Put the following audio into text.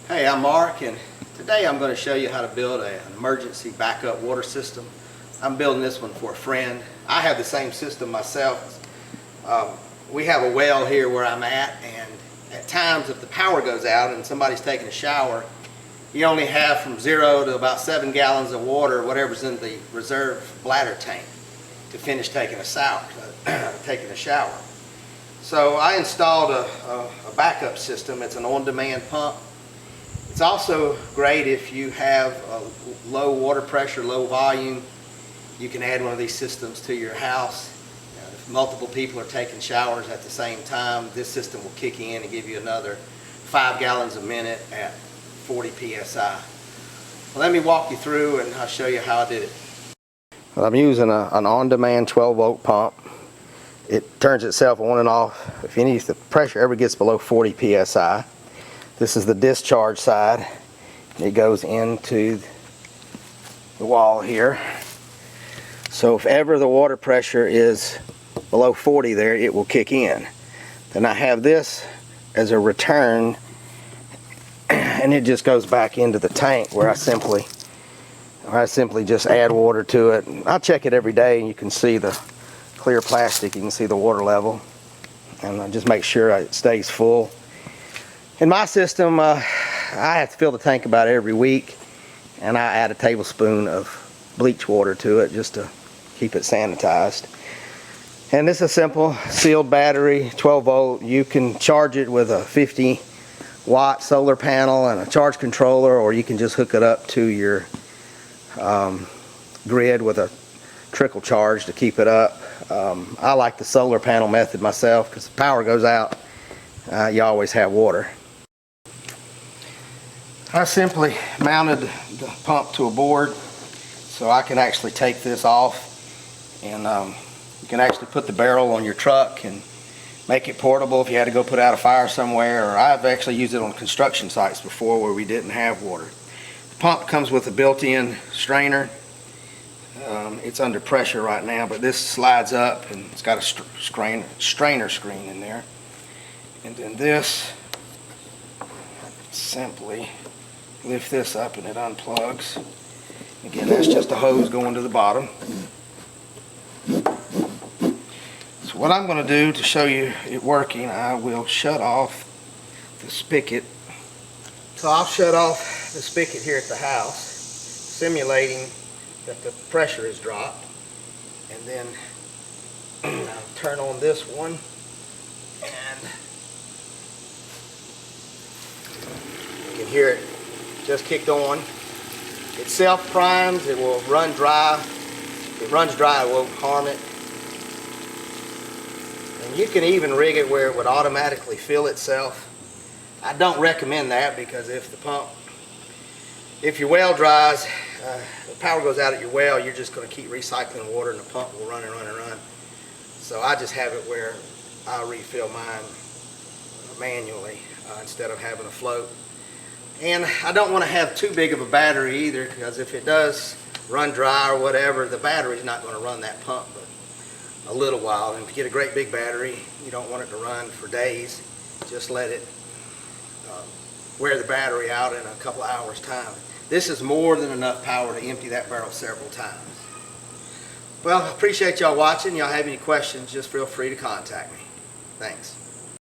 Hey, I'm Mark, and today I'm going to show you how to build an emergency backup water system. I'm building this one for a friend. I have the same system myself. We have a well here where I'm at, and at times if the power goes out and somebody's taking a shower, you only have from 0 to about 7 gallons of water, whatever's in the reserve bladder tank, to finish taking a shower. So I installed a backup system. It's an on-demand pump. It's also great if you have a low water pressure, low volume. You can add one of these systems to your house. If multiple people are taking showers at the same time, this system will kick in and give you another 5 gallons a minute at 40 psi. Well, let me walk you through and I'll show you how I did it. Well, I'm using an on-demand 12-volt pump. It turns itself on and off if the pressure ever gets below 40 psi. This is the discharge side. It goes into the wall here. So if ever the water pressure is below 40 there, it will kick in. Then I have this as a return, and it just goes back into the tank where I simply just add water to it. I check it every day, and you can see the clear plastic. You can see the water level, and I just make sure it stays full. In my system, I have to fill the tank about every week, and I add a tablespoon of bleach water to it just to keep it sanitized. And this is a simple sealed battery, 12 volt. You can charge it with a 50-watt solar panel and a charge controller, or you can just hook it up to your grid with a trickle charge to keep it up. I like the solar panel method myself because if the power goes out, you always have water. I simply mounted the pump to a board so I can actually take this off, and you can actually put the barrel on your truck and make it portable if you had to go put out a fire somewhere, or I've actually used it on construction sites before where we didn't have water. The pump comes with a built-in strainer. It's under pressure right now, but this slides up and it's got a strainer screen in there. And then this, simply lift this up and it unplugs. Again, that's just a hose going to the bottom. So what I'm going to do to show you it working, I will shut off the spigot. So I'll shut off the spigot here at the house, simulating that the pressure is dropped, and then I'll turn on this one, and you can hear it just kicked on. It self-primes, it will run dry. If it runs dry, it won't harm it. And you can even rig it where it would automatically fill itself. I don't recommend that because if your well dries, the power goes out at your well, you're just going to keep recycling water and the pump will run and run and run. So I just have it where I refill mine manually instead of having a float. And I don't want to have too big of a battery either, because if it does run dry or whatever, the battery's not going to run that pump but a little while. And if you get a great big battery, you don't want it to run for days. Just let it wear the battery out in a couple of hours time. This is more than enough power to empty that barrel several times. Well, I appreciate y'all watching. Y'all have any questions, just feel free to contact me. Thanks.